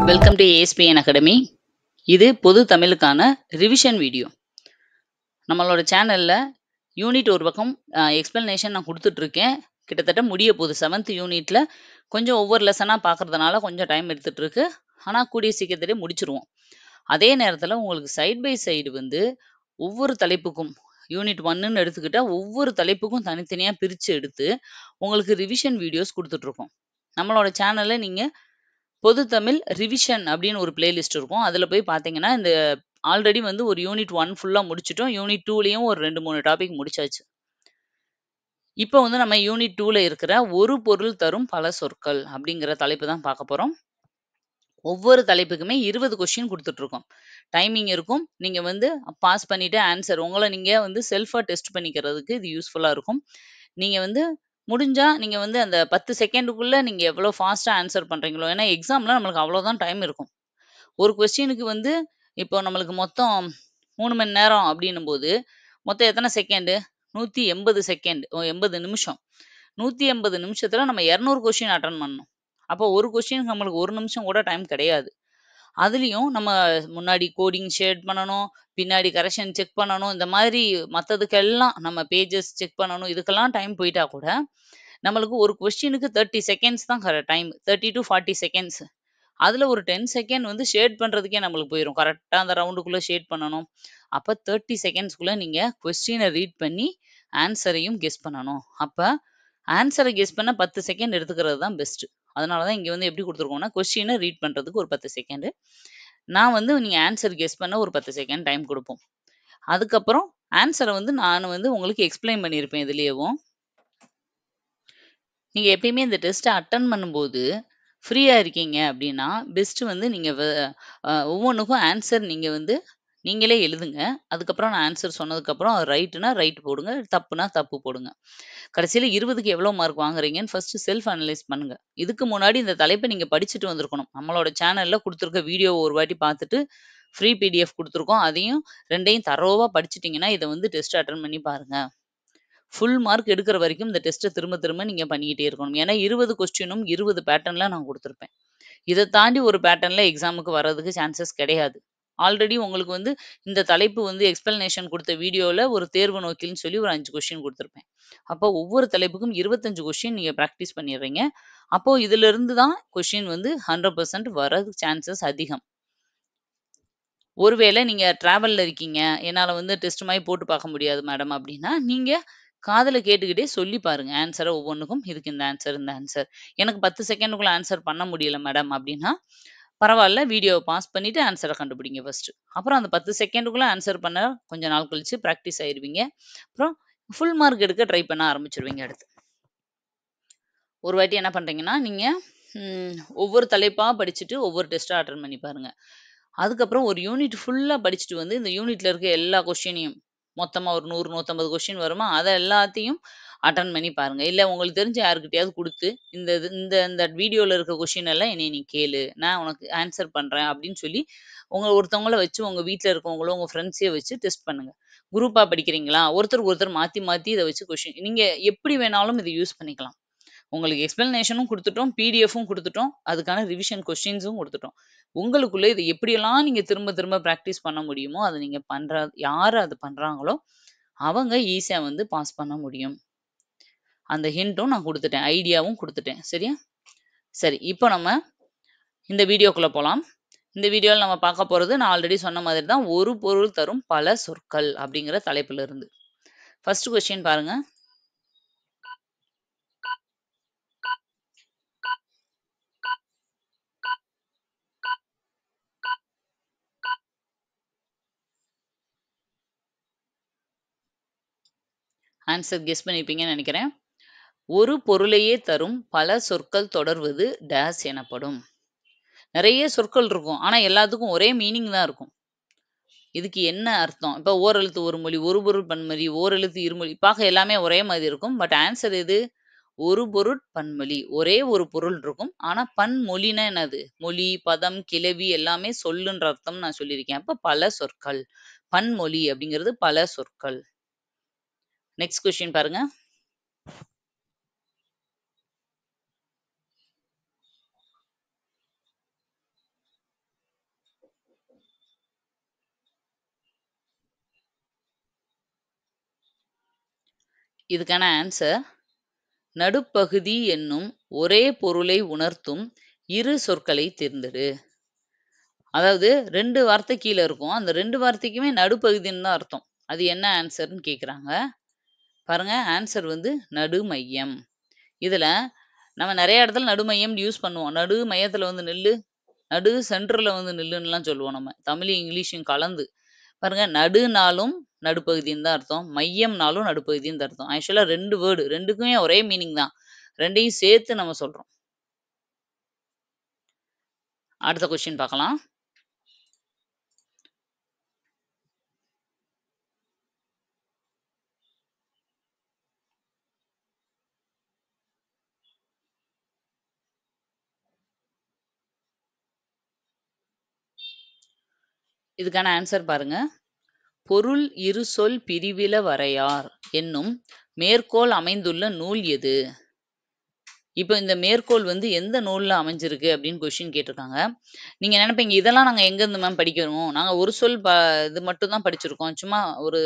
Welcome to ASPN academy. இது பொது தமிழுக்கான revision video. நம்மளோட சேனல்ல யூனிட் ஒரு பக்கம் எக்ஸ்பிளனேஷன் நான் கொடுத்துட்ருக்கேன். கிட்டத்தட்ட முடிய போகுது. 7th யூனிட்ல கொஞ்சம் ஒவ்வொரு லெசனாக பார்க்கறதுனால கொஞ்சம் டைம் எடுத்துகிட்டு இருக்கு. ஆனால் கூடிய சீக்கிரத்திலே முடிச்சிருவோம். அதே நேரத்தில் உங்களுக்கு சைட் பை சைடு வந்து ஒவ்வொரு தலைப்புக்கும் யூனிட் 1ன்னு எடுத்துக்கிட்டால் ஒவ்வொரு தலைப்புக்கும் தனித்தனியாக பிரித்து எடுத்து உங்களுக்கு ரிவிஷன் வீடியோஸ் கொடுத்துட்ருக்கோம். நம்மளோட சேனலில் நீங்கள் பொது தமிழ் ரிவிஷன் அப்படின்னு ஒரு பிளேலிஸ்ட் இருக்கும். அதில் போய் பார்த்தீங்கன்னா இந்த ஆல்ரெடி வந்து ஒரு யூனிட் 1 ஃபுல்லாக முடிச்சிட்டோம். யூனிட் 2லேயும் ஒரு 2-3 டாபிக் முடிச்சாச்சு. இப்போ வந்து நம்ம யூனிட் 2ல இருக்கிற ஒரு பொருள் தரும் பல சொற்கள் அப்படிங்கிற தலைப்பு தான் பார்க்க போகிறோம். ஒவ்வொரு தலைப்புக்குமே 20 கொஸ்டின் கொடுத்துட்ருக்கோம். டைமிங் இருக்கும். நீங்கள் வந்து பாஸ் பண்ணிவிட்டு ஆன்சர் உங்களை நீங்கள் வந்து செல்ஃபாக டெஸ்ட் பண்ணிக்கிறதுக்கு இது யூஸ்ஃபுல்லாக இருக்கும். நீங்கள் வந்து முடிஞ்சா நீங்க வந்து அந்த 10 செகண்டுக்குள்ள நீங்க எவ்வளோ ஃபாஸ்ட்டா ஆன்சர் பண்றீங்களோ, ஏன்னா எக்ஸாம்ல நம்மளுக்கு அவ்வளோதான் டைம் இருக்கும். ஒரு கொஸ்டினுக்கு வந்து இப்போ நம்மளுக்கு மொத்தம் 3 மணி நேரம் அப்படின்னும்போது, மொத்தம் எத்தனை செகண்டு? 180 செகண்ட். 80 நிமிஷம். 180 நிமிஷத்துல நம்ம 200 கொஸ்டின் அட்டெண்ட் பண்ணணும். அப்போ ஒரு கொஸ்டினுக்கு நம்மளுக்கு 1 நிமிஷம் கூட டைம் கிடையாது. அதுலயும் நம்ம முன்னாடி கோடிங் ஷேட் பண்ணணும், பின்னாடி கரெக்ஷன் செக் பண்ணணும். இந்த மாதிரி மத்ததுக்கெல்லாம் நம்ம பேஜஸ் செக் பண்ணணும். இதுக்கெல்லாம் டைம் போயிட்டா கூட, நம்மளுக்கு ஒரு கொஸ்டினுக்கு 30 செகண்ட்ஸ் தான் டைம். 30 to 40 seconds. அதுல ஒரு 10 செகண்ட் வந்து ஷேட் பண்றதுக்கே நம்மளுக்கு போயிரும். கரெக்ட்டா அந்த ரவுண்டுக்குள்ள ஷேட் பண்ணணும். அப்ப 30 செகண்ட்ஸ்க்குள்ள நீங்க கொஸ்டின ரீட் பண்ணி ஆன்ஸரையும் கெஸ் பண்ணணும். அப்ப ஆன்ஸர கெஸ் பண்ண 10 செகண்ட் எடுத்துக்கிறது தான் பெஸ்ட். அதனால தான் இங்க வந்து எப்படி குடுத்துருக்கோம்னா, கொஸ்டின ரீட் பண்றதுக்கு ஒரு 10 செகண்டு. நான் வந்து நீங்க ஆன்ஸர் கெஸ் பண்ண ஒரு 10 செகண்ட் டைம் குடுப்போம். அதுக்கப்புறம் ஆன்ஸர வந்து நானு வந்து உங்களுக்கு எக்ஸ்ப்ளைன் பண்ணியிருப்பேன் இதுலயேவும். நீங்க எப்பயுமே இந்த டெஸ்ட்ட அட்டெண்ட் பண்ணும்போது, ஃப்ரீயா இருக்கீங்க அப்படின்னா, பெஸ்ட் வந்து நீங்க ஒவ்வொன்னுக்கும் ஆன்ஸர் நீங்க வந்து நீங்களே எழுதுங்க. அதுக்கப்புறம் நான் ஆன்ஸர் சொன்னதுக்கப்புறம் ரைட்னா ரைட் போடுங்க. தப்புனா தப்பு போடுங்க. கடைசியில 20க்கு எவ்வளோ மார்க் வாங்குறீங்கன்னு ஃபர்ஸ்ட் செல்ஃப் அனலைஸ் பண்ணுங்க. இதுக்கு முன்னாடி இந்த தலைப்ப நீங்க படிச்சுட்டு வந்திருக்கணும். நம்மளோட சேனல்ல குடுத்துருக்க வீடியோவ ஒரு வாட்டி பார்த்துட்டு, ஃப்ரீ பிடிஎஃப் குடுத்துருக்கோம். அதையும் 2யும் தரோவா படிச்சுட்டீங்கன்னா, இத வந்து டெஸ்ட் அட்டெண்ட் பண்ணி பாருங்க. ஃபுல் மார்க் எடுக்கிற வரைக்கும் இந்த டெஸ்ட்ட திரும்ப திரும்ப நீங்க பண்ணிக்கிட்டே இருக்கணும். ஏன்னா 20 கொஸ்டினும் 20 பேட்டர்ன்ல நான் குடுத்துருப்பேன். இத தாண்டி ஒரு பேட்டர்ன்ல எக்ஸாமுக்கு வர்றதுக்கு சான்சஸ் கிடையாது. ஆல்ரெடி உங்களுக்கு வந்து இந்த தலைப்பு வந்து எக்ஸ்பிளனேஷன் குடுத்த வீடியோல ஒரு தேர்வு நோக்கில்ன்னு சொல்லி ஒரு 5 கொஸ்டின் குடுத்துருப்பேன். அப்போ ஒவ்வொரு தலைப்புக்கும் 25 கொஸ்டின் நீங்க பிராக்டிஸ் பண்ணிடுறீங்க. அப்போ இதிலிருந்து தான் கொஸ்டின் வந்து 100% வரதுக்கு சான்சஸ் அதிகம். ஒருவேளை நீங்க டிராவல்ல இருக்கீங்க, என்னால வந்து டெஸ்ட் மாரி போட்டு பார்க்க முடியாது மேடம் அப்படின்னா, நீங்க காதுல கேட்டுக்கிட்டே சொல்லி பாருங்க. ஆன்ஸர ஒவ்வொன்னுக்கும். இதுக்கு இந்த ஆன்ஸர், இந்த ஆன்ஸர். எனக்கு 10 செகண்டுக்குள்ள ஆன்ஸர் பண்ண முடியல மேடம் அப்படின்னா, பரவால்ல வீடியோவ பாஸ் பண்ணிட்டு ஆன்ஸர கண்டுபிடிங்க ஃபர்ஸ்ட்டு. அப்புறம் அந்த 10 செகண்டுக்குள்ள ஆன்ஸர் பண்ண கொஞ்ச நாள் கழிச்சு பிராக்டிஸ் ஆயிருவீங்க. அப்புறம் ஃபுல் மார்க் எடுக்க ட்ரை பண்ண ஆரம்பிச்சுருவீங்க அடுத்து. ஒரு வாட்டி என்ன பண்றீங்கன்னா, நீங்க ஒவ்வொரு தலைப்பா படிச்சுட்டு ஒவ்வொரு டெஸ்ட்டா அட்டெண்ட் பண்ணி பாருங்க. அதுக்கப்புறம் ஒரு யூனிட் ஃபுல்லா படிச்சுட்டு வந்து, இந்த யூனிட்ல இருக்க எல்லா கொஸ்டினையும் மொத்தமா ஒரு 100, 150 கொஸ்டின் வருமா, அத எல்லாத்தையும் அட்டெண்ட் பண்ணி பாருங்க. இல்ல உங்களுக்கு தெரிஞ்ச யார்கிட்டயாவது குடுத்து, இந்த இது இந்த இந்த வீடியோல இருக்க கொஸ்டின் எல்லாம் என்னைய நீ கேளு. நான் உனக்கு ஆன்ஸர் பண்றேன் அப்படின்னு சொல்லி, ஒருத்தவங்கள வச்சு உங்க வீட்ல இருக்கவங்களோ, உங்க ஃப்ரெண்ட்ஸையோ வச்சு டெஸ்ட் பண்ணுங்க. குரூப்பா படிக்கிறீங்களா? ஒருத்தருக்கு ஒருத்தர் மாத்தி மாத்தி இத வச்சு கொஸ்டின் நீங்க எப்படி வேணாலும் இத யூஸ் பண்ணிக்கலாம். உங்களுக்கு எக்ஸ்பிளனேஷனும் குடுத்துட்டோம், பிடிஎஃப்பும் குடுத்துட்டோம். அதுக்கான ரிவிஷன் கொஸ்டின்ஸும் குடுத்துட்டோம். உங்களுக்குள்ள இத எப்படியெல்லாம் நீங்க திரும்ப திரும்ப பிராக்டிஸ் பண்ண முடியுமோ, அத நீங்க யாரு அது பண்றாங்களோ, அவங்க ஈஸியா வந்து பாஸ் பண்ண முடியும். அந்த ஹிண்ட்டும் நான் குடுத்துட்டேன். ஐடியாவும் குடுத்துட்டேன். சரியா? சரி. இப்போ நம்ம இந்த வீடியோக்குள்ள போலாம். இந்த வீடியோல நம்ம பார்க்க போறது நான் ஆல்ரெடி சொன்ன மாதிரி தான். ஒரு பொருள் தரும் பல சொற்கள் அப்படிங்கிற தலைப்புல இருந்து. ஃபர்ஸ்ட் கொஸ்டின் பாருங்க. ஆன்சர் கெஸ் பண்ணியிருப்பீங்கன்னு நெனைக்கிறேன். ஒரு பொருளையே தரும் பல சொற்கள் தொடர்வது டேஸ் எனப்படும். நெறைய சொற்கள் இருக்கும். ஆனா எல்லாத்துக்கும் ஒரே மீனிங் தான் இருக்கும். இதுக்கு என்ன அர்த்தம்? இப்ப ஓரெழுத்து ஒரு மொழி, ஒரு பொருள் பன்மொழி, ஓரெழுத்து இருமொழி. பார்க்க எல்லாமே ஒரே மாதிரி இருக்கும். பட் ஆன்சர் எது? ஒரு பொருள் பன்மொழி. ஒரே ஒரு பொருள் இருக்கும். ஆனா பன்மொழின்னா என்னது? மொழி, பதம், கிளவி எல்லாமே சொல்லுன்ற அர்த்தம் நான் சொல்லியிருக்கேன். அப்ப பல சொற்கள். பன்மொழி அப்படிங்கிறது பல சொற்கள். நெக்ஸ்ட் கொஸ்டின் பாருங்க. இதுக்கான ஆன்சர் நடுப்பகுதி என்னும் ஒரே பொருளை உணர்த்தும் இரு சொற்களை தேர்ந்தெடு. அதாவது 2 வார்த்தை கீழ இருக்கும். அந்த 2 வார்த்தைக்குமே நடுப்பகுதின்னு தான் அர்த்தம். அது என்ன ஆன்சர்ன்னு கேட்குறாங்க. பாருங்க ஆன்சர் வந்து நடுமையம். இதுல நம்ம நெறைய இடத்துல நடுமையம்னு யூஸ் பண்ணுவோம். நடு மையத்துல வந்து நில்லு, நடு சென்டர்ல வந்து நில்லுன்னுலாம் சொல்லுவோம் நம்ம. தமிழும் இங்கிலீஷும் கலந்து. பாருங்க நடுனாலும் நடுப்பகுதின்னு தான் அர்த்தம். மையம்னாலும் நடுப்பகுதின்னு தான் அர்த்தம். ஆக்சுவலா 2 வேர்டு 2க்குமே ஒரே மீனிங் தான். 2யும் சேர்த்து நம்ம சொல்றோம். அடுத்த கொஸ்டின் பார்க்கலாம். இதுக்கான ஆன்சர் பாருங்க. பொருள் இருசொல் பிரிவில வரையார் என்னும் மேற்கோள் அமைந்துள்ள நூல் எது? இப்ப இந்த மேற்கோள் வந்து எந்த நூல்ல அமைஞ்சிருக்கு அப்படின்னு கொஸ்டின் கேட்டிருக்காங்க. நீங்க நினைப்பீங்க, இதெல்லாம் நாங்க எங்கேருந்து மேம் படிக்கணும்? நாங்க ஒரு சொல் இது மட்டும் தான் படிச்சிருக்கோம். சும்மா ஒரு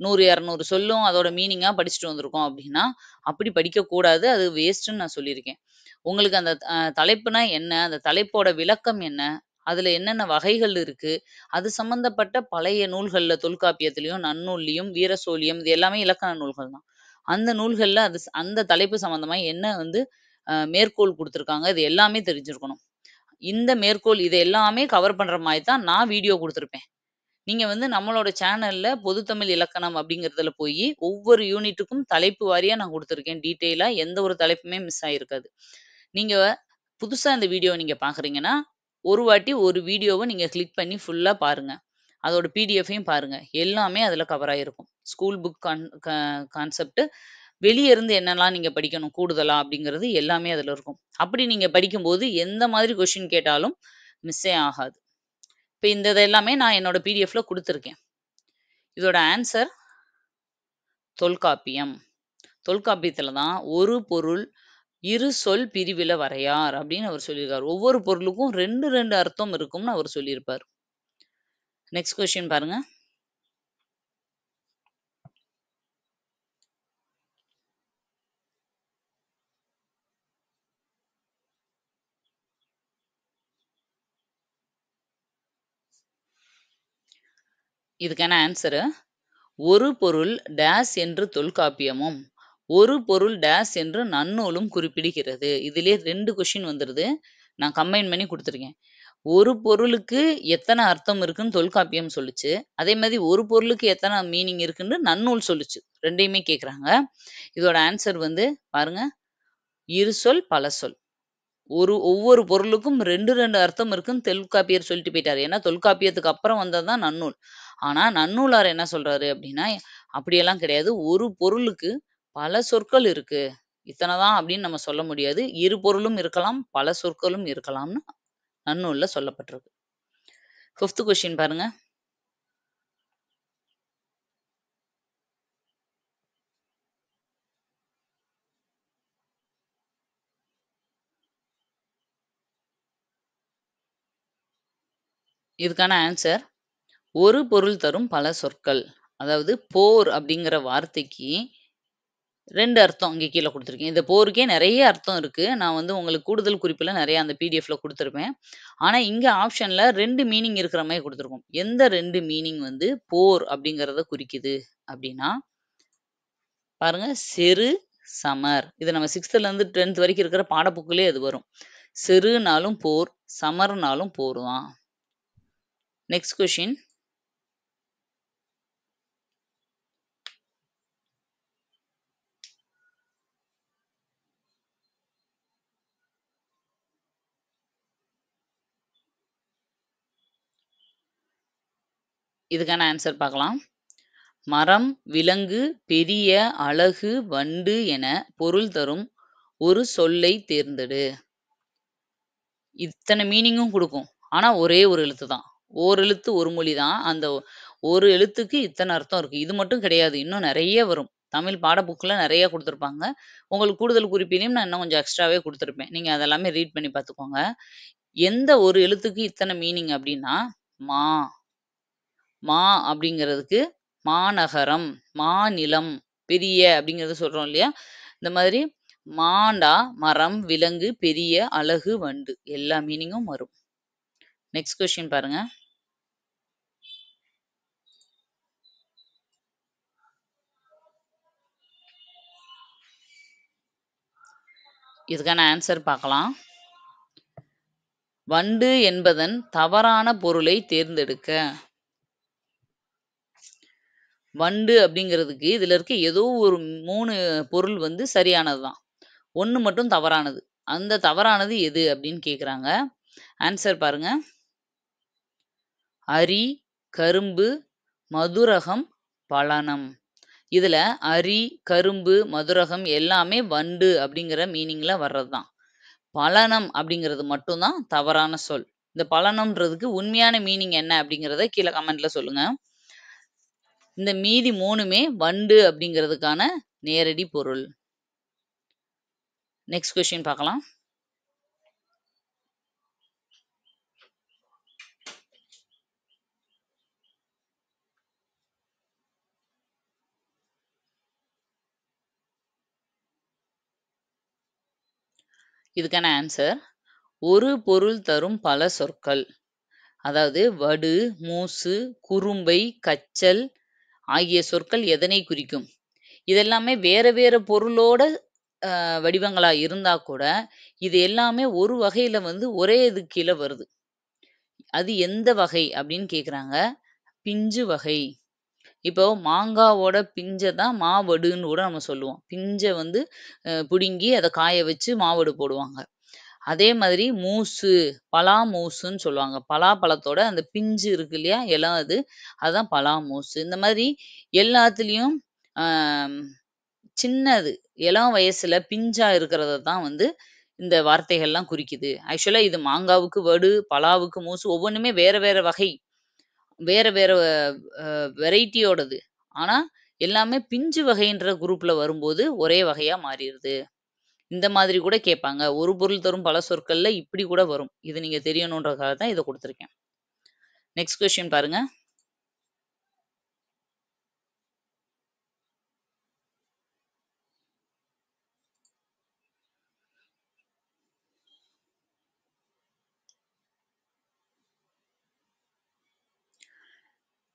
100, 200 சொல்லும் அதோட மீனிங்கா படிச்சுட்டு வந்திருக்கோம் அப்படின்னா, அப்படி படிக்கக்கூடாது. அது வேஸ்ட்டுன்னு நான் சொல்லியிருக்கேன். உங்களுக்கு அந்த தலைப்புனா என்ன? அந்த தலைப்போட விளக்கம் என்ன? அதுல என்னென்ன வகைகள் இருக்கு? அது சம்மந்தப்பட்ட பழைய நூல்கள்ல தொல்காப்பியத்திலயும், நன்னூல்லையும், வீரசோழியம் இது எல்லாமே இலக்கண நூல்கள் தான். அந்த நூல்கள்ல அது அந்த தலைப்பு சம்மந்தமா என்ன வந்து மேற்கோள் குடுத்துருக்காங்க. இது எல்லாமே தெரிஞ்சிருக்கணும். இந்த மேற்கோள் இது எல்லாமே கவர் பண்ற மாரி தான் நான் வீடியோ குடுத்துருப்பேன். நீங்க வந்து நம்மளோட சேனல்ல பொதுத்தமிழ் இலக்கணம் அப்படிங்கிறதுல போயி, ஒவ்வொரு யூனிட்டுக்கும் தலைப்பு வாரியா நான் குடுத்துருக்கேன். டீட்டெயிலா எந்த ஒரு தலைப்புமே மிஸ் ஆயிருக்காது. நீங்க புதுசா இந்த வீடியோவ நீங்க பார்க்குறீங்கன்னா, ஒரு வாட்டி ஒரு வீடியோவ நீங்க கிளிக் பண்ணி ஃபுல்லா பாருங்க. அதோட பிடிஎஃப்பையும் பாருங்க. எல்லாமே அதுல கவர் ஆயிருக்கும். ஸ்கூல் புக் கான்செப்ட் வெளிய இருந்து என்னலாம் நீங்க படிக்கணும் கூடுதலா அப்படிங்கிறது எல்லாமே அதுல இருக்கும். அப்படி நீங்க படிக்கும்போது எந்த மாதிரி கொஸ்டின் கேட்டாலும் மிஸ்ஸே ஆகாது. இப்ப இந்த இது எல்லாமே நான் என்னோட பிடிஎஃப்ல குடுத்துருக்கேன். இதோட ஆன்சர் தொல்காப்பியம். தொல்காப்பியத்துல தான் ஒரு பொருள் இரு சொல் பிரிவில வரையார் அப்படின்னு அவர் சொல்லியிருக்காரு. ஒவ்வொரு பொருளுக்கும் 2, 2 அர்த்தம் இருக்கும்னு அவர் சொல்லியிருப்பார். நெக்ஸ்ட் கொஸ்டின் பாருங்க. இதுக்கான ஆன்சரு ஒரு பொருள் டேஸ் என்று தொல்காப்பியமும், ஒரு பொருள் டேஸ் என்று நன்னூலும் குறிப்பிடுகிறது. இதிலே 2 கொஸ்டின் வந்துருது. நான் கம்பைன் பண்ணி குடுத்துருக்கேன். ஒரு பொருளுக்கு எத்தன அர்த்தம் இருக்குன்னு தொல்காப்பியம் சொல்லுச்சு. அதே மாரி ஒரு பொருளுக்கு எத்தன மீனிங் இருக்குன்னு நன்னூல் சொல்லுச்சு. 2யுமே கேட்குறாங்க. இதோட ஆன்சர் வந்து பாருங்க. இருசொல், பலசொல். ஒவ்வொரு பொருளுக்கும் 2, 2 அர்த்தம் இருக்குன்னு தொல்காப்பியர் சொல்லிட்டு போயிட்டாரு. ஏன்னா தொல்காப்பியத்துக்கு அப்புறம் வந்தது தான் நன்னூல். ஆனா நன்னூலார் என்ன சொல்றாரு அப்படின்னா, அப்படியெல்லாம் கிடையாது. ஒரு பொருளுக்கு பல சொற்கள் இருக்கு. இத்தன தான் அப்படின்னு நம்ம சொல்ல முடியாது. இரு பொருளும் இருக்கலாம், பல சொற்களும் இருக்கலாம்னு நன்னூல்ல சொல்லப்பட்டிருக்கு. 5த் கொஸ்டின் பாருங்க. இதுக்கான ஆன்சர் ஒரு பொருள் தரும் பல சொற்கள். அதாவது போர் அப்படிங்கிற வார்த்தைக்கு 2 அர்த்தம் இங்க கீழ குடுத்துருக்கேன். இந்த போருக்கே நெறைய அர்த்தம் இருக்கு. நான் வந்து உங்களுக்கு கூடுதல் குறிப்புல நெறைய அந்த பிடிஎஃப்ல குடுத்துருப்பேன். ஆனா, இங்க ஆப்ஷன்ல 2 மீனிங் இருக்கிற மாரி குடுத்துருக்கும். எந்த 2 மீனிங் வந்து போர் அப்படிங்கிறத குறிக்குது அப்படின்னா, பாருங்க செரு, சமர். இது நம்ம 6த்லருந்து 10த் வரைக்கும் இருக்கிற பாட புக்லயே அது வரும். செருனாலும் போர், சமர்னாலும் போர் தான். Next question. இதுக்கான ஆன்சர் பார்க்கலாம். மரம், விலங்கு, பெரிய, அழகு, வண்டு என பொருள் தரும் ஒரு சொல்லை தேர்ந்தெடு. இத்தன மீனிங்கும் குடுக்கும். ஆனா, ஒரே ஒரு எழுத்து தான். ஓர் எழுத்து, ஒரு மொழி தான். அந்த ஒரு எழுத்துக்கு இத்தன அர்த்தம் இருக்கு. இது மட்டும் கிடையாது. இன்னும் நெறைய வரும். தமிழ் பாட புக்ல நெறைய குடுத்துருப்பாங்க. உங்களுக்கு கூடுதல் குறிப்பிலையும் நான் இன்னும் கொஞ்சம் எக்ஸ்ட்ராவே குடுத்துருப்பேன். நீங்க அதெல்லாமே ரீட் பண்ணி பார்த்துக்கோங்க. எந்த ஒரு எழுத்துக்கு இத்தன மீனிங் அப்டின்னா, மா. மா அப்படிங்கிறதுக்கு மாநகரம், மாநிலம், பெரிய அப்படிங்கிறத சொல்றோம் இல்லையா? இந்த மாதிரி மாண்டா, மரம், விலங்கு, பெரிய, அழகு, வண்டு எல்லா மீனிங்கும் வரும். நெக்ஸ்ட் கொஸ்டின் பாருங்க. இதுக்கான ஆன்சர் பார்க்கலாம். வண்டு என்பதன் தவறான பொருளை தேர்ந்தெடுக்க. வண்டு அப்படிங்கிறதுக்கு இதுல இருக்க ஏதோ ஒரு 3 பொருள் வந்து சரியானதுதான். 1 மட்டும் தவறானது. அந்த தவறானது எது அப்படின்னு கேக்குறாங்க. ஆன்சர் பாருங்க. அரி, கரும்பு, மதுரகம், பழனம். இதுல அரி, கரும்பு, மதுரகம் எல்லாமே வண்டு அப்படிங்கிற மீனிங்ல வர்றதுதான். பழனம் அப்படிங்கிறது மட்டும்தான் தவறான சொல். இந்த பழனம்ன்றதுக்கு உண்மையான மீனிங் என்ன அப்படிங்கிறத கீழே கமெண்ட்ல சொல்லுங்க. இந்த மீதி 3மே வண்டு அப்படிங்கிறதுக்கான நேரடி பொருள். நெக்ஸ்ட் கொஸ்டின் பார்க்கலாம். இதுக்கான ஆன்சர் ஒரு பொருள் தரும் பல சொற்கள். அதாவது வடு, மூசு, குறும்பை, கச்சல் ஆகிய சொற்கள் எதனை குறிக்கும்? இதெல்லாமே வேற வேற பொருளோட வடிவங்களா இருந்தா கூட இது எல்லாமே ஒரு வகையில வந்து ஒரே இது கீழே வருது. அது எந்த வகை அப்படின்னு கேக்குறாங்க. பிஞ்சு வகை. இப்போ மாங்காவோட பிஞ்ச தான் மாவடுன்னு கூட நம்ம சொல்லுவோம். பிஞ்ச வந்து புடுங்கி அதை காய வச்சு மாவடு போடுவாங்க. அதே மாதிரி மூசு, பலா மூசுன்னு சொல்லுவாங்க. பலாப்பழத்தோட அந்த பிஞ்சு இருக்கு இல்லையா? இலை அது. அதான் பலா மூசு. இந்த மாதிரி எல்லாத்துலயும் ஆம், சின்னது இளம் வயசுல பிஞ்சா இருக்கிறத தான் வந்து இந்த வார்த்தைகள்லாம் குறிக்குது. ஆக்சுவலா இது மாங்காவுக்கு வடு, பலாவுக்கு மூசு ஒவ்வொன்னுமே வேற வேற வகை. வேற வேற வெரைட்டியோடது. ஆனா எல்லாமே பிஞ்சு வகைன்ற குரூப்ல வரும்போது ஒரே வகையா மாறிருது. இந்த மாதிரி கூட கேட்பாங்க. ஒரு பொருள் தரும் பல சொற்கள்ல இப்படி கூட வரும். இது நீங்க தெரியணுன்றதுக்காக தான் இத குடுத்துருக்கேன். நெக்ஸ்ட் கொஸ்டின் பாருங்க.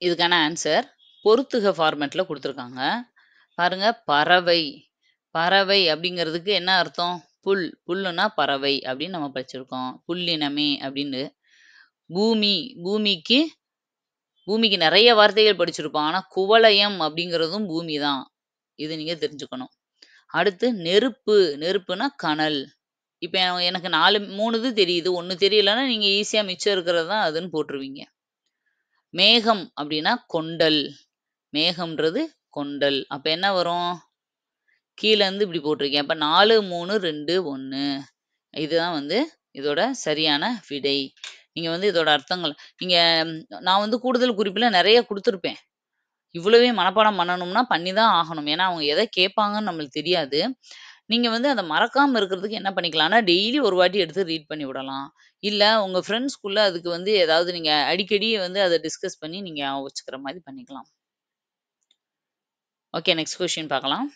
இதுக்கான ஆன்சர் பொறுத்துக ஃபார்மேட்ல குடுத்துருக்காங்க. பாருங்க பறவை. பறவை அப்படிங்கிறதுக்கு என்ன அர்த்தம்? புல். புல்லுன்னா பறவை அப்படின்னு நம்ம படிச்சிருக்கோம். புல்லினமே அப்படின்னு. பூமி. பூமிக்கு பூமிக்கு நெறைய வார்த்தைகள் படிச்சிருப்போம். ஆனா குவலயம் அப்படிங்கிறதும் பூமி தான். இது நீங்க தெரிஞ்சுக்கணும். அடுத்து நெருப்பு. நெருப்புனா கனல். இப்ப எனக்கு 3 இது தெரியுது. 1 தெரியலன்னா நீங்க ஈஸியா மிச்சம் இருக்கிறது தான் அதுன்னு போட்டுருவீங்க. மேகம் அப்படின்னா கொண்டல். மேகம்ன்றது கொண்டல். அப்ப என்ன வரும்? கீழ இருந்து இப்படி போட்டிருக்கேன். அப்ப 4, 3, 2, 1. இதுதான் வந்து இதோட சரியான விடை. நீங்க வந்து இதோட அர்த்தங்கள் நீங்க நான் வந்து கூடுதல் குறிப்புல நெறைய குடுத்துருப்பேன். இவ்வளவையும் மனப்பாடம் பண்ணணும்னா பண்ணி தான் ஆகணும். ஏன்னா, அவங்க எத கேட்பாங்கன்னு நம்மளுக்கு தெரியாது. நீங்க வந்து அத மறக்காம இருக்கிறதுக்கு என்ன பண்ணிக்கலாம்னா, டெய்லி ஒரு வாட்டி எடுத்து ரீட் பண்ணி விடலாம். இல்ல உங்க ஃப்ரெண்ட்ஸ்குள்ள அதுக்கு வந்து ஏதாவது நீங்க அடிக்கடி வந்து அத டிஸ்கஸ் பண்ணி நீங்க ஞாபகம் வச்சுக்கிற மாரி பண்ணிக்கலாம். ஓகே, நெக்ஸ்ட் கொஸ்டின் பார்க்கலாம்.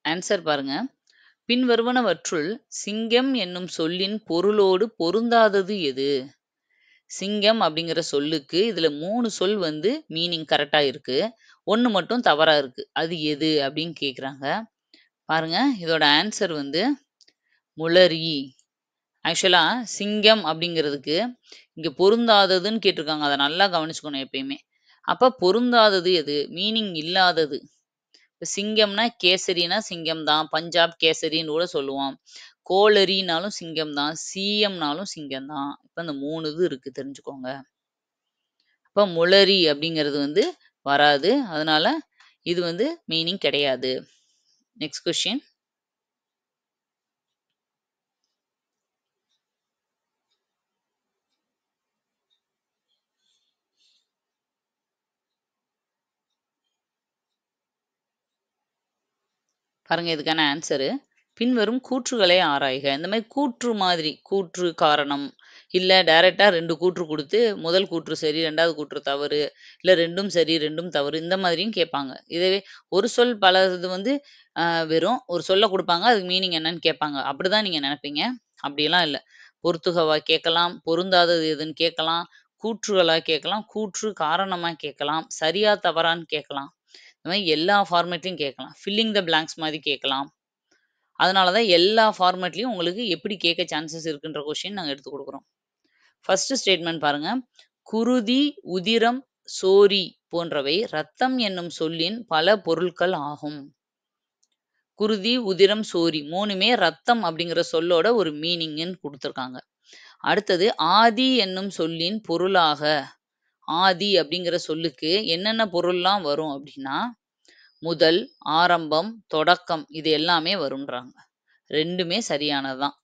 ஆன்சர் பாருங்க. பின்வருவனவற்றுள் சிங்கம் என்னும் சொல்லின் பொருளோடு பொருந்தாதது எது? சிங்கம் அப்படிங்கிற சொல்லுக்கு இதுல 3 சொல் வந்து மீனிங் கரெக்ட்டா இருக்கு. 1 மட்டும் தவறா இருக்கு. அது எது அப்படின்னு கேட்குறாங்க. பாருங்க, இதோட ஆன்சர் வந்து முளரி. ஆக்சுவலா சிங்கம் அப்படிங்கிறதுக்கு இங்க பொருந்தாததுன்னு கேட்டிருக்காங்க. அத நல்லா கவனிச்சுக்கணும் எப்பயுமே. அப்ப பொருந்தாதது எது? மீனிங் இல்லாதது. இப்ப சிங்கம்னா கேசரினா சிங்கம் தான். பஞ்சாப் கேசரின்னு கூட சொல்லுவோம். கோளரினாலும் சிங்கம் தான். சிஎம்னாலும் சிங்கம் தான். இப்ப இந்த 3 இது இருக்கு தெரிஞ்சுக்கோங்க. அப்ப முளரி அப்படிங்கிறது வந்து வராது. அதனால இது வந்து மீனிங் கிடையாது. Next question. பாருங்க இதுக்கான ஆன்சரு. பின்வரும் கூற்றுகளை ஆராய்க. இந்த மாதிரி கூற்று மாதிரி, கூற்று காரணம், இல்ல டைரக்ட்டா 2 கூற்று குடுத்து, முதல் கூற்று சரி, 2வது கூற்று தவறு, இல்ல 2ம் சரி, 2ம் தவறு இந்த மாதிரியும் கேட்பாங்க. இதுவே ஒரு சொல் பல இது வந்து வெறும் ஒரு சொல்ல குடுப்பாங்க. அதுக்கு மீனிங் என்னன்னு கேட்பாங்க. அப்படிதான் நீங்க நெனைப்பீங்க. அப்படியெல்லாம் இல்ல. பொறுத்துகவா கேட்கலாம், பொருந்தாதது எதுன்னு கேட்கலாம், கூற்றுகளா கேட்கலாம், கூற்று காரணமா கேட்கலாம், சரியா தவறான்னு கேட்கலாம். இந்த மாரி எல்லா ஃபார்மேட்லயும் கேட்கலாம். ஃபில்லிங் த பிளாங்க்ஸ் மாரி கேட்கலாம். அதனால தான் எல்லா ஃபார்மேட்லயும் உங்களுக்கு எப்படி கேட்க சான்சஸ் இருக்குன்ற கொஸ்டின் நாங்க எடுத்து குடுக்குறோம். ஃபர்ஸ்ட் ஸ்டேட்மெண்ட் பாருங்க. குருதி, உதிரம், சோரி போன்றவை ரத்தம் என்னும் சொல்லின் பல பொருட்கள் ஆகும். குருதி, உதிரம், சோரி 3மே ரத்தம் அப்படிங்கிற சொல்லோட ஒரு மீனிங்ன்னு குடுத்துருக்காங்க. அடுத்தது ஆதி என்னும் சொல்லின் பொருளாக, ஆதி அப்படிங்கிற சொல்லுக்கு என்னென்ன பொருள்லாம் வரும் அப்படின்னா, முதல், ஆரம்பம், தொடக்கம் இது எல்லாமே வரும்ன்றாங்க. 2மே சரியானது தான்.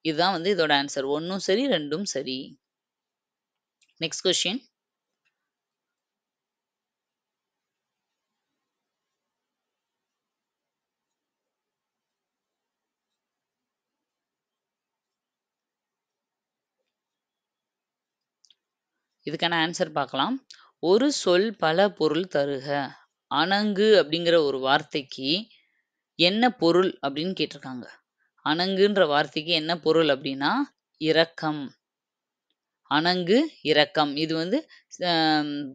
இதுதான் வந்து இதோட ஆன்சர். 1ம் சரி, 2ம் சரி. Next question. இதுக்கான ஆன்சர் பார்க்கலாம். ஒரு சொல் பல பொருள் தருக. அணங்கு அப்படிங்கிற ஒரு வார்த்தைக்கு என்ன பொருள் அப்படின்னு கேட்டிருக்காங்க. அணங்குன்ற வார்த்தைக்கு என்ன பொருள் அப்படின்னா, இரக்கம். அணங்கு, இரக்கம். இது வந்து அ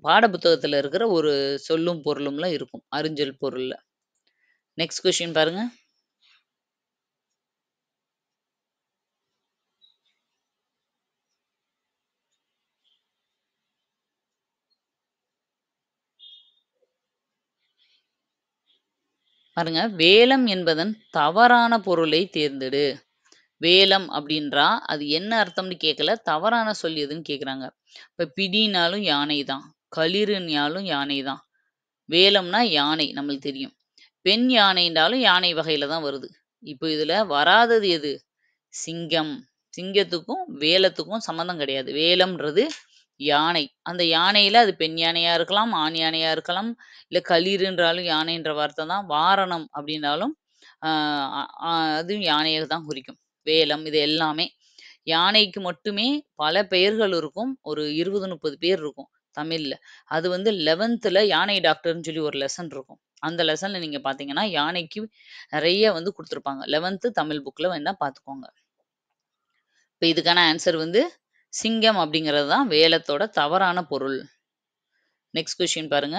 பாட புத்தகத்துல இருக்கிற ஒரு சொல்லும் பொருளும்ல இருக்கும். அறிஞ்சொல் பொருள்ல. நெக்ஸ்ட் கொஸ்டின் பாருங்க. பாருங்க. வேலம் என்பதன் தவறான பொருளை தேர்ந்தெடு. வேலம் அப்படின்றா, அது என்ன அர்த்தம்னு கேட்கல. தவறான சொல் எதுன்னு கேட்குறாங்க. இப்ப பிடினாலும் யானை தான். களிறுனாலும் யானை தான். வேலம்னா யானை நம்மளுக்கு தெரியும். பெண் யானைன்றாலும் யானை வகையில தான் வருது. இப்போ இதுல வராதது எது? சிங்கம். சிங்கத்துக்கும், வேலத்துக்கும் சம்மந்தம் கிடையாது. வேலம்ன்றது யானை. அந்த யானையில அது பெண் யானையா இருக்கலாம், ஆண் யானையா இருக்கலாம். இல்ல களிறுன்றாலும் யானைன்ற வார்த்தை தான். வாரணம் அப்படின்னாலும் ஆ அதுவும் யானைய தான் குறிக்கும். வேலம் இது எல்லாமே. யானைக்கு மட்டுமே பல பெயர்கள் இருக்கும். ஒரு 20, 30 பேர் இருக்கும் தமிழ்ல. அது வந்து 11th யானை டாக்டர்ன்னு சொல்லி ஒரு லெசன் இருக்கும். அந்த லெசன்ல நீங்க பார்த்தீங்கன்னா, யானைக்கு நெறைய வந்து குடுத்துருப்பாங்க. 11th தமிழ் புக்ல வேணா பார்த்துக்கோங்க. இப்ப இதுக்கான ஆன்சர் வந்து சிங்கம் அப்படிங்கிறது தான் வேலத்தோட தவறான பொருள். நெக்ஸ்ட் கொஸ்டின் பாருங்க.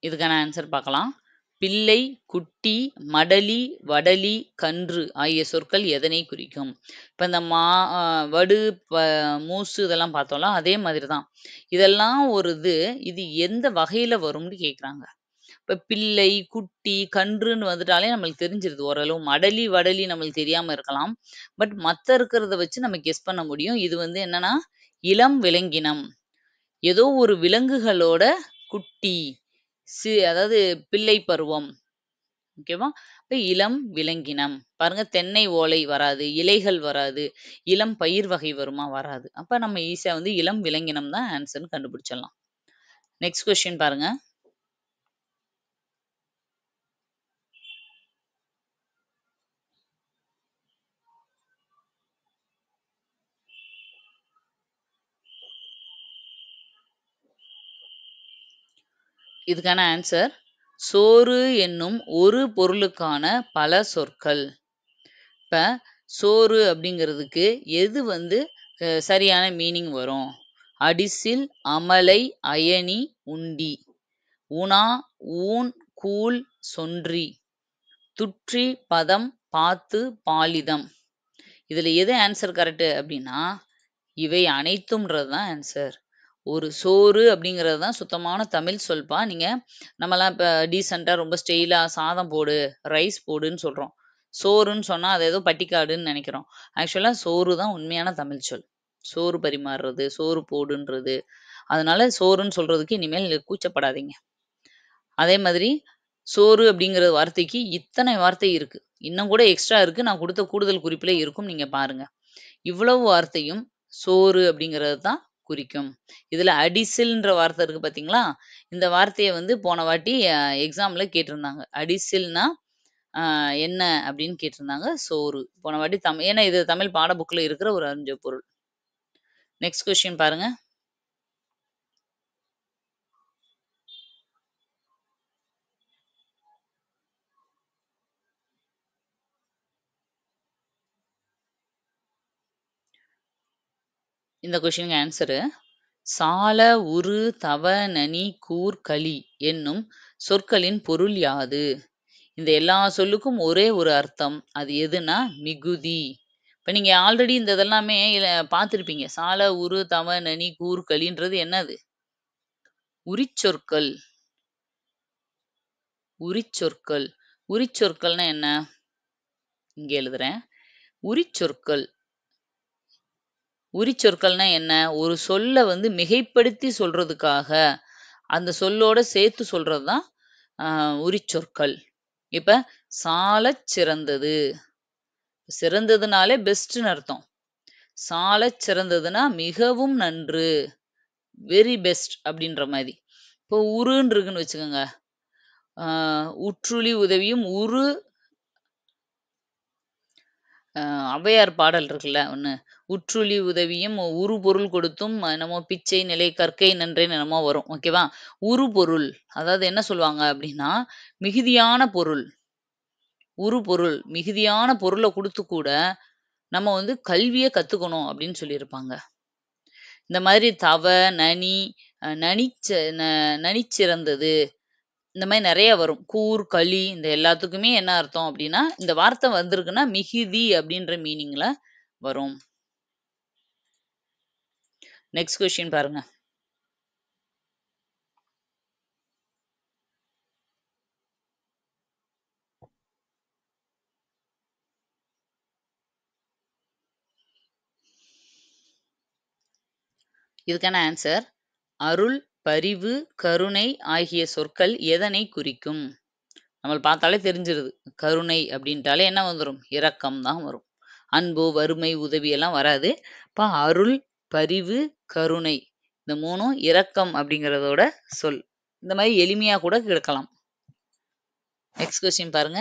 இதுக்கான ஆன்சர் பார்க்கலாம். பிள்ளை, குட்டி, மடலி, வடலி, கன்று ஆகிய சொற்கள் எதனை குறிக்கும்? இப்ப இந்த வடு, மூசு இதெல்லாம் பார்த்தோம்ல, அதே மாதிரி தான். இதெல்லாம் ஒரு இது. இது எந்த வகையில வரும்னு கேட்குறாங்க. இப்ப பிள்ளை, குட்டி, கன்றுன்னு வந்துட்டாலே நம்மளுக்கு தெரிஞ்சிருது ஓரளவு. மடலி, வடலி நம்மளுக்கு தெரியாம இருக்கலாம். பட் மத்த இருக்கிறத வச்சு நம்ம கெஸ் பண்ண முடியும். இது வந்து என்னன்னா, இளம் விலங்கினம். ஏதோ ஒரு விலங்குகளோட குட்டி. அதாவது பிள்ளை பருவம். ஓகேவா? அப்ப இளம் விலங்கினம். பாருங்க தென்னை ஓலை வராது, இலைகள் வராது, இளம் பயிர் வகை வருமா? வராது. அப்ப நம்ம ஈஸியா வந்து இளம் விலங்கினம் தான் ஆன்சர்ன்னு கண்டுபிடிச்சிடலாம். நெக்ஸ்ட் கொஸ்டின் பாருங்க. இதுக்கான ஆன்சர் சோறு என்னும் ஒரு பொருளுக்கான பல சொற்கள். இப்ப சோறு அப்படிங்கிறதுக்கு எது வந்து சரியான மீனிங் வரும்? அடிசில், அமலை, அயனி, உண்டி, உணா, ஊன், கூழ், சொன்றி, துற்றி, பதம், பாத்து, பாலிதம். இதுல எது ஆன்சர் கரெக்ட் அப்படின்னா, இவை அனைத்தும்ன்றது தான் ஆன்சர். ஒரு சோறு அப்படிங்கிறது தான் சுத்தமான தமிழ் சொல்பா. நீங்க நம்மலாம் இப்ப டீசென்ட்டா ரொம்ப ஸ்டைலா சாதம் போடு, ரைஸ் போடுன்னு சொல்றோம். சோறுன்னு சொன்னா அது ஏதோ பட்டிக்காடுன்னு நெனைக்கிறோம். ஆக்சுவலா சோறு தான் உண்மையான தமிழ் சொல். சோறு பரிமாறுறது, சோறு போடுன்றது. அதனால சோறுன்னு சொல்றதுக்கு இனிமேல் கூச்சப்படாதீங்க. அதே மாதிரி சோறு அப்படிங்கிற வார்த்தைக்கு இத்தனை வார்த்தை இருக்கு. இன்னும் கூட எக்ஸ்ட்ரா இருக்கு. நான் குடுத்த கூடுதல் குறிப்பிலே இருக்கும். நீங்க பாருங்க. இவ்வளவு வார்த்தையும் சோறு அப்படிங்கிறது தான் குறிக்கும். இதுல அடிசில்ன்ற வார்த்தை இருக்கு பார்த்தீங்களா? இந்த வார்த்தைய வந்து போன வாட்டி எக்ஸாம்ல கேட்டிருந்தாங்க. அடிசில்னா என்ன அப்படின்னு கேட்டிருந்தாங்க. சோறு. போன வாட்டி ஏன்னா இது தமிழ் பாட புக்ல இருக்கிற ஒரு அறிஞ்ச பொருள். நெக்ஸ்ட் கொஸ்டின் பாருங்க. இந்த கொஸ்டினுக்கு ஆன்சரு சால, உரு, தவ, நனி, கூர், களி என்னும் சொற்களின் பொருள் யாது? இந்த எல்லா சொல்லுக்கும் ஒரே ஒரு அர்த்தம். அது எதுனா மிகுதி. இப்ப நீங்க ஆல்ரெடி இந்த இதெல்லாமே பார்த்திருப்பீங்க. சால, உரு, தவ, நனி, கூர், களின்றது என்னது? உரிச்சொற்கள். உரிச்சொற்கள். உரிச்சொற்கள்னா என்ன? இங்க எழுதுறேன். உரிச்சொற்கள். உரிச்சொற்கள்னா என்ன? ஒரு சொல்ல வந்து மிகைப்படுத்தி சொல்றதுக்காக, அந்த சொல்லோட சேர்த்து சொல்றது தான் உரிச்சொற்கள். இப்ப சாலச் சிறந்தது. சிறந்ததுனாலே பெஸ்ட்ன்னு அர்த்தம். சாலச் சிறந்ததுன்னா மிகவும் நன்று. வெரி பெஸ்ட் அப்படின்ற மாரி. இப்போ உருன்னு இருக்குன்னு வச்சுக்கோங்க. உற்றுழி உதவியும் உரு ஔவையார் பாடல் இருக்குல்ல ஒண்ணு. "உற்றுழி உதவியும் உறு பொருள் கொடுத்தும் என்னமோ பிச்சை நிலை கற்கை நன்றேன்னு" என்னமோ வரும். ஓகேவா? உறு பொருள். அதாவது என்ன சொல்லுவாங்க அப்படின்னா, மிகுதியான பொருள். உறு பொருள். மிகுதியான பொருள குடுத்து கூட, நம்ம வந்து கல்விய கத்துக்கணும் அப்படின்னு சொல்லியிருப்பாங்க. இந்த மாதிரி தவ, நனி, நனிச்ச ந நனிச்சிறந்தது. இந்த மாரி நெறைய வரும். கூர், களி இந்த எல்லாத்துக்குமே என்ன அர்த்தம் அப்டின்னா, இந்த வார்த்தை வந்திருக்குன்னா, மிகுதி அப்டின்ற மீனிங்ல வரும். நெக்ஸ்ட் கொஸ்டின் பாருங்க. இதுக்கான ஆன்சர் அருள், பரிவு, கருணை ஆகிய சொற்கள் எதனை குறிக்கும்? நம்மள பார்த்தாலே தெரிஞ்சிருது. கருணை அப்டின்ட்டாலே என்ன வந்துரும்? இரக்கம் தான் வரும். அன்பு, வறுமை, உதவி எல்லாம் வராது. அப்ப அருள், பரிவு, கருணை இந்த 3ம் இரக்கம் அப்டிங்கிறதோட சொல். இந்த மாரி எளிமையா கூட கேட்கலாம். நெக்ஸ்ட் கொஸ்டின் பாருங்க.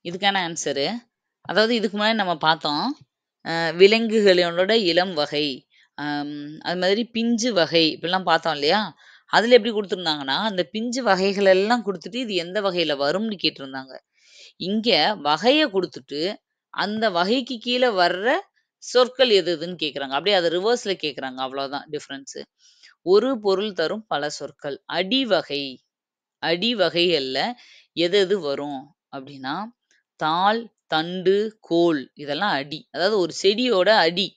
இதுக்கான ஆன்சரு, அதாவது இதுக்கு முன்னாடி நம்ம பார்த்தோம். விலங்குகளோட இளம் வகை, அம் அது மாதிரி பிஞ்சு வகை இப்படிலாம் பார்த்தோம் இல்லையா? அதில எப்படி குடுத்துருந்தாங்கன்னா, அந்த பிஞ்சு வகைகள் எல்லாம் குடுத்துட்டு, இது எந்த வகையில வரும்னு கேட்டிருந்தாங்க. இங்க வகைய குடுத்துட்டு, அந்த வகைக்கு கீழ வர்ற சொற்கள் எது எதுன்னு கேட்குறாங்க. அப்படியே அத ரிவர்ஸ்ல கேட்குறாங்க. அவ்வளோதான் டிஃபரன்ஸு. ஒரு பொருள் தரும் பல சொற்கள். அடிவகை. அடிவகைகள்ல எது எது வரும் அப்படின்னா, தாள், தண்டு, கோல் இதெல்லாம் அடி. அதாவது ஒரு செடியோட அடி.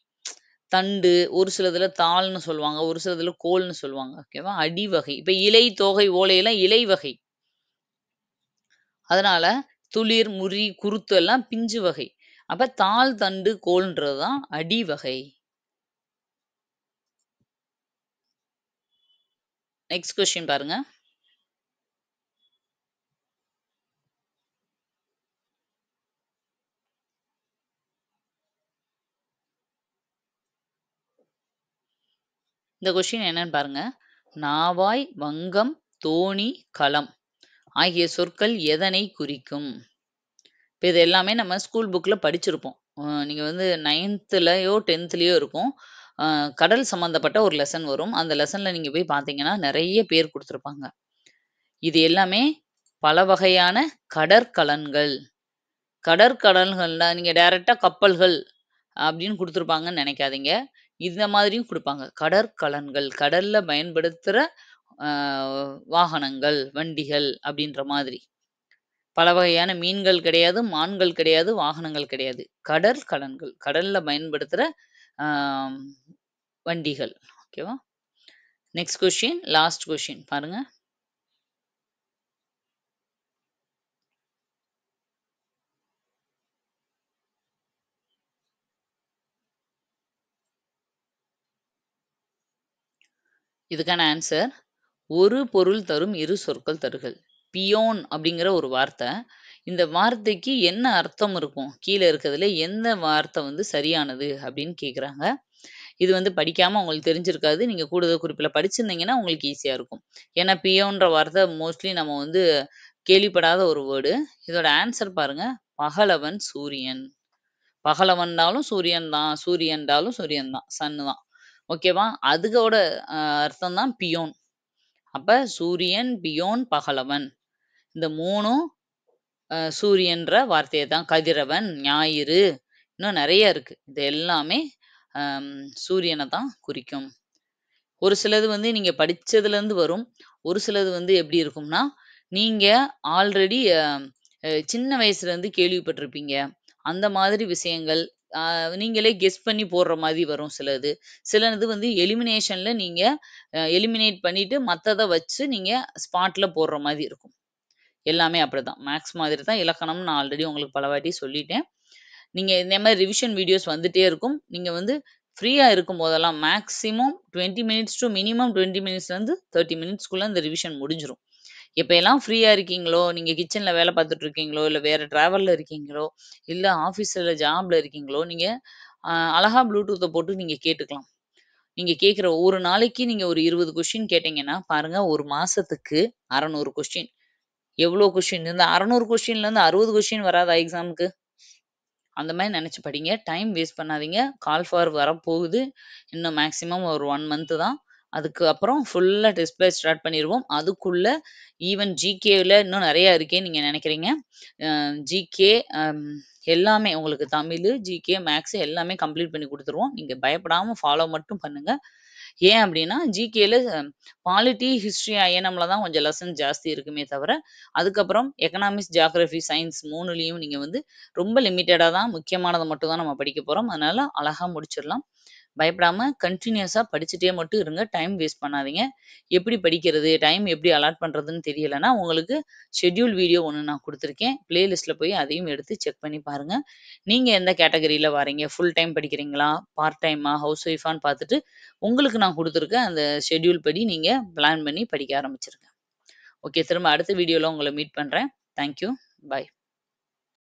தண்டு, ஒரு சிலதுல தாள்ன்னு சொல்லுவாங்க. ஒரு சிலதுல கோல்ன்னு சொல்லுவாங்க. ஓகேவா? அடிவகை. இப்ப இலை, தோகை, ஓலையெல்லாம் இலை வகை. அதனால துளிர், முறி, குருத்து எல்லாம் பிஞ்சு வகை. அப்ப தாள், தண்டு, கோல்ன்றது தான் அடிவகை. நெக்ஸ்ட் கொஸ்டின் பாருங்க. இந்த கொஸ்டின் என்னன்னு பாருங்க. நாவாய், வங்கம், தோணி, களம் ஆகிய சொற்கள் எதனை குறிக்கும்? இப்ப இது எல்லாமே நம்ம ஸ்கூல் புக்ல படிச்சிருப்போம். நீங்க வந்து 9த்லயோ, 10த்லயோ இருக்கும். அ கடல் சம்மந்தப்பட்ட ஒரு லெசன் வரும். அந்த லெசன்ல நீங்க போய் பார்த்தீங்கன்னா, நெறைய பேர் குடுத்துருப்பாங்க. இது எல்லாமே பல வகையான கடற்கலன்கள். கடற்கடல்கள்னா நீங்க டைரக்ட்டா கப்பல்கள் அப்படின்னு குடுத்துருப்பாங்கன்னு நெனைக்காதீங்க. இந்த மாதிரியும் குடுப்பாங்க. கடற்கலன்கள். கடல்ல பயன்படுத்துற அ வாகனங்கள், வண்டிகள் அப்படின்ற மாதிரி. பல வகையான மீன்கள் கிடையாது, மான்கள் கிடையாது, வாகனங்கள் கிடையாது. கடற்கலன்கள். கடல்ல பயன்படுத்துற அ வண்டிகள். ஓகேவா? நெக்ஸ்ட் கொஸ்டின், லாஸ்ட் கொஸ்டின் பாருங்க. இதுக்கான ஆன்சர் ஒரு பொருள் தரும் இரு சொற்கள் தருகள். பியோன் அப்படிங்கிற ஒரு வார்த்தை. இந்த வார்த்தைக்கு என்ன அர்த்தம் இருக்கும்? கீழ இருக்கிறதுல எந்த வார்த்தை வந்து சரியானது அப்படின்னு கேட்குறாங்க. இது வந்து படிக்காம உங்களுக்கு தெரிஞ்சிருக்காது. நீங்க கூடுதல் குறிப்பில படிச்சிருந்தீங்கன்னா உங்களுக்கு ஈஸியா இருக்கும். ஏன்னா பியோன்ற வார்த்தை மோஸ்ட்லி நம்ம வந்து கேள்விப்படாத ஒரு வேர்டு. இதோட ஆன்சர் பாருங்க. பகலவன் சூரியன். பகலவன்டாலும் சூரியன் தான். சூரியன்டாலும் சூரியன் தான். சன்னு தான். ஓகேவா? அதுக்கோட அர்த்தம் தான் பியோன். அப்ப சூரியன், பியோன், பகலவன். இந்த 3ம் சூரியன்ற வார்த்தைய தான். கதிரவன், ஞாயிறு இன்னும் நெறைய இருக்கு. இது எல்லாமே அம் சூரியன தான் குறிக்கும். ஒரு சிலது வந்து நீங்க படிச்சதுலேருந்து வரும். ஒரு சிலது வந்து எப்படி இருக்கும்னா, நீங்க ஆல்ரெடி சின்ன வயசுலேருந்து கேள்விப்பட்டிருப்பீங்க. அந்த மாதிரி விஷயங்கள் அ நீங்களே கெஸ் பண்ணி போடுற மாதிரி வரும் சிலது. சிலது வந்து எலிமினேஷன்ல நீங்க எலிமினேட் பண்ணிட்டு மத்தத வச்சு நீங்க ஸ்பாட்ல போடுற மாரி இருக்கும். எல்லாமே அப்படிதான். மேத்ஸ் மாதிரி தான் இலக்கணம்னு நான் ஆல்ரெடி உங்களுக்கு பல வாட்டி சொல்லிட்டேன். நீங்க இந்த மாரி ரிவிஷன் வீடியோஸ் வந்துட்டே இருக்கும். நீங்க வந்து ஃப்ரீயா இருக்கும்போதெல்லாம் மேக்ஸிமம் 20 மினிட்ஸ் டூ மினிமம் 20 மினிட்ஸ்லேருந்து 30 மினிட்ஸ்க்குள்ள இந்த ரிவிஷன் முடிஞ்சிரும். எப்பயெல்லாம் ஃப்ரீயா இருக்கீங்களோ, நீங்க கிச்சன்ல வேலை பார்த்துட்டு இருக்கீங்களோ, இல்ல வேற டிராவல்ல இருக்கீங்களோ, இல்ல ஆஃபீஸ்ல ஜாப்ல இருக்கீங்களோ, நீங்க அழகா ப்ளூடூத்த போட்டு நீங்க கேட்டுக்கலாம். நீங்க கேட்கிற ஒரு நாளைக்கு நீங்க ஒரு 20 கொஸ்டின் கேட்டீங்கன்னா, பாருங்க 1 மாசத்துக்கு 600 கொஸ்டின். எவ்ளோ கொஸ்டின்? இந்த 600 கொஸ்டின்லேருந்து 60 கொஸ்டின் வராதா எக்ஸாம்க்கு? அந்த மாரி நெனச்சு படிங்க. டைம் வேஸ்ட் பண்ணாதீங்க. கால் ஃபார் வரப்போகுது. இன்னும் மேக்ஸிமம் ஒரு 1 மந்த் தான். அதுக்கு அப்புறம் ஃபுல்லா டெஸ்ட் பேட்ச் ஸ்டார்ட் பண்ணிருவோம். அதுக்குள்ள ஈவன் ஜிகேல இன்னும் நெறைய இருக்கேன்னு நீங்க நெனைக்கிறீங்க. ஜிகே எல்லாமே உங்களுக்கு தமிழு, ஜிகே, மேத்ஸ் எல்லாமே கம்ப்ளீட் பண்ணி குடுத்துருவோம். நீங்க பயப்படாம ஃபாலோ மட்டும் பண்ணுங்க. ஏன் அப்டின்னா, ஜிகேல பாலிட்டி, ஹிஸ்ட்ரி, ஐஎன்எம்ல தான் கொஞ்சம் லெசன் ஜாஸ்தி இருக்குமே தவிர, அதுக்கப்புறம் எக்கனாமிக்ஸ், ஜியோகிராஃபி, சயன்ஸ் 3லயும் நீங்க வந்து ரொம்ப லிமிட்டடா தான் முக்கியமானத மட்டும் தான் நம்ம படிக்க போறோம். அதனால அழகா முடிச்சிடலாம். பயப்படாம கன்டினியூஸா படிச்சுட்டே மட்டும் இருங்க. டைம் வேஸ்ட் பண்ணாதீங்க. எப்படி படிக்கிறது? டைம் எப்படி அலாட் பண்றதுன்னு தெரியலன்னா, உங்களுக்கு ஷெட்யூல் வீடியோ ஒண்ணு நான் குடுத்துருக்கேன். பிளேலிஸ்ட்ல போய் அதையும் எடுத்து செக் பண்ணி பாருங்க. நீங்க எந்த கேட்டகரில வாரீங்க? ஃபுல் டைம் படிக்கிறீங்களா? பார்ட் டைமா? ஹவுஸ் ஒய்ஃபான்னு பார்த்துட்டு, உங்களுக்கு நான் குடுத்துருக்க அந்த ஷெட்யூல் படி நீங்க பிளான் பண்ணி படிக்க ஆரம்பிச்சுருங்க. ஓகே. திரும்ப அடுத்த வீடியோல உங்கள மீட் பண்றேன். Thank you. பாய்.